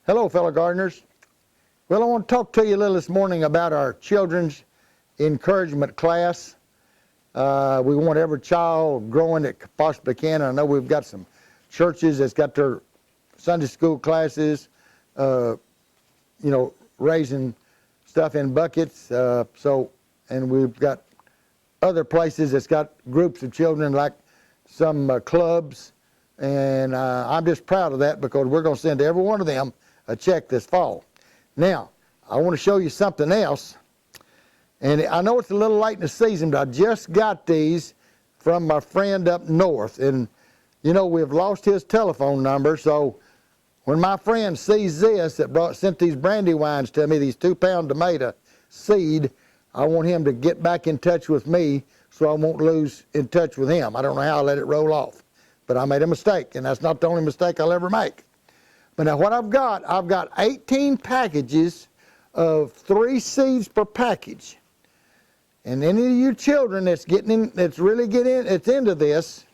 Hello, fellow gardeners. Well, I want to talk to you a little this morning about our children's encouragement class. We want every child growing that possibly can. I know we've got some churches that's got their Sunday school classes, raising stuff in buckets. And we've got other places that's got groups of children, like some clubs. And I'm just proud of that, because we're going to send every one of them a check this fall. Now, I want to show you something else. And I know it's a little late in the season, but I just got these from my friend up north. And, we've lost his telephone number. So when my friend sees this, that sent these brandywines to me, these 2-pound tomato seed, I want him to get back in touch with me so I won't lose in touch with him. I don't know how I let it roll off, but I made a mistake, and that's not the only mistake I'll ever make. But now what I've got 18 packages of 3 seeds per package. And any of you children that's into this,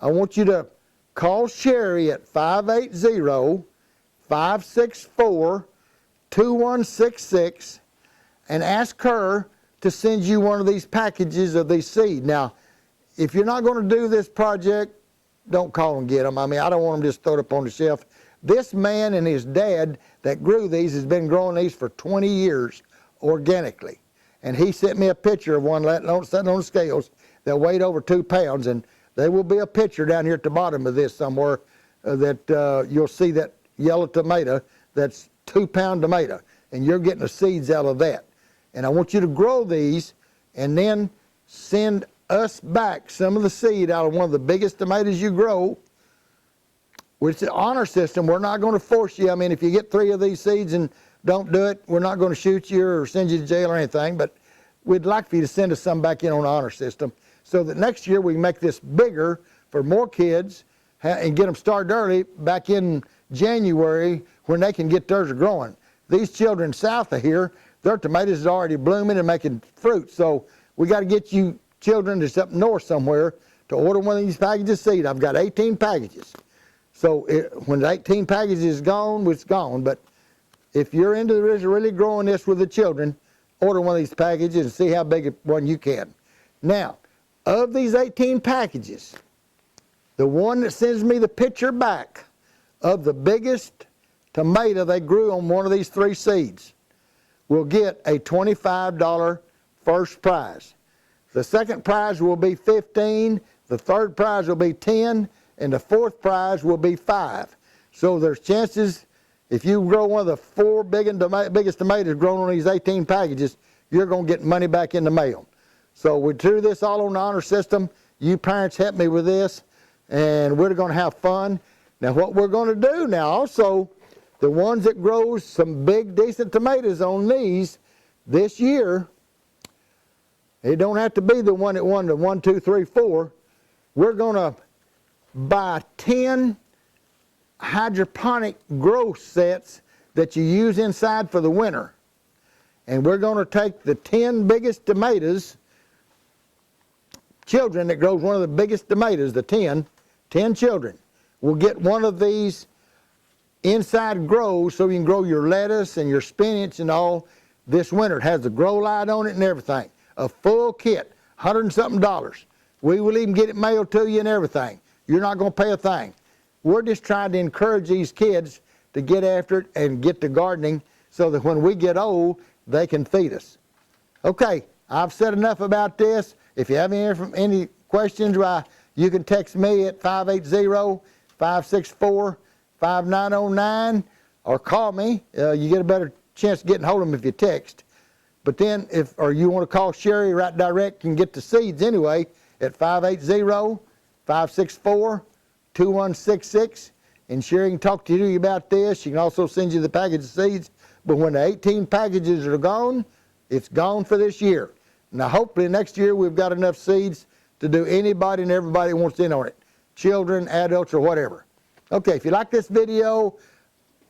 I want you to call Sherry at 580-564-2166 and ask her to send you one of these packages of these seed. Now, if you're not going to do this project, don't call and get them. I mean, I don't want them just thrown up on the shelf. This man and his dad that grew these has been growing these for 20 years organically. And he sent me a picture of one sitting on the scales that weighed over 2 pounds. And there will be a picture down here at the bottom of this somewhere that you'll see that yellow tomato that's 2-pound tomato. And you're getting the seeds out of that. And I want you to grow these and then send us back some of the seed out of one of the biggest tomatoes you grow, which is an honor system. We're not going to force you. I mean, if you get 3 of these seeds and don't do it, we're not going to shoot you or send you to jail or anything, but we'd like for you to send us some back in on the honor system so that next year we can make this bigger for more kids and get them started early back in January when they can get theirs growing. These children south of here, their tomatoes are already blooming and making fruit, so we got to get you children that's up north somewhere to order one of these packages of seed. I've got 18 packages. So when the 18 packages is gone, it's gone. But if you're into really growing this with the children, order one of these packages and see how big a one you can. Now, of these 18 packages, the one that sends me the picture back of the biggest tomato they grew on one of these 3 seeds will get a $25 first prize. The second prize will be $15, the third prize will be $10, and the fourth prize will be $5. So there's chances, if you grow one of the 4 biggest tomatoes grown on these 18 packages, you're going to get money back in the mail. So we do this all on the honor system. You parents help me with this, and we're going to have fun. Now what we're going to do now also, the ones that grow some big decent tomatoes on these this year, it don't have to be the one that won the 1, 2, 3, 4. We're going to buy 10 hydroponic grow sets that you use inside for the winter. And we're going to take the 10 biggest tomatoes, children that grows one of the biggest tomatoes, the 10 children will get one of these inside grows so you can grow your lettuce and your spinach and all this winter. It has the grow light on it and everything. A full kit, $100 and something. We will even get it mailed to you and everything. You're not going to pay a thing. We're just trying to encourage these kids to get after it and get to gardening so that when we get old, they can feed us. Okay, I've said enough about this. If you have any questions, you can text me at 580-564-5909 or call me. You get a better chance of getting hold of them if you text. But then, or you want to call Sherry right direct and get the seeds anyway at 580-564-2166. And Sherry can talk to you about this. She can also send you the package of seeds. But when the 18 packages are gone, it's gone for this year. Now, hopefully next year we've got enough seeds to do anybody and everybody wants in on it. Children, adults, or whatever. Okay, if you like this video,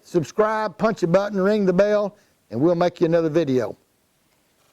subscribe, punch a button, ring the bell, and we'll make you another video.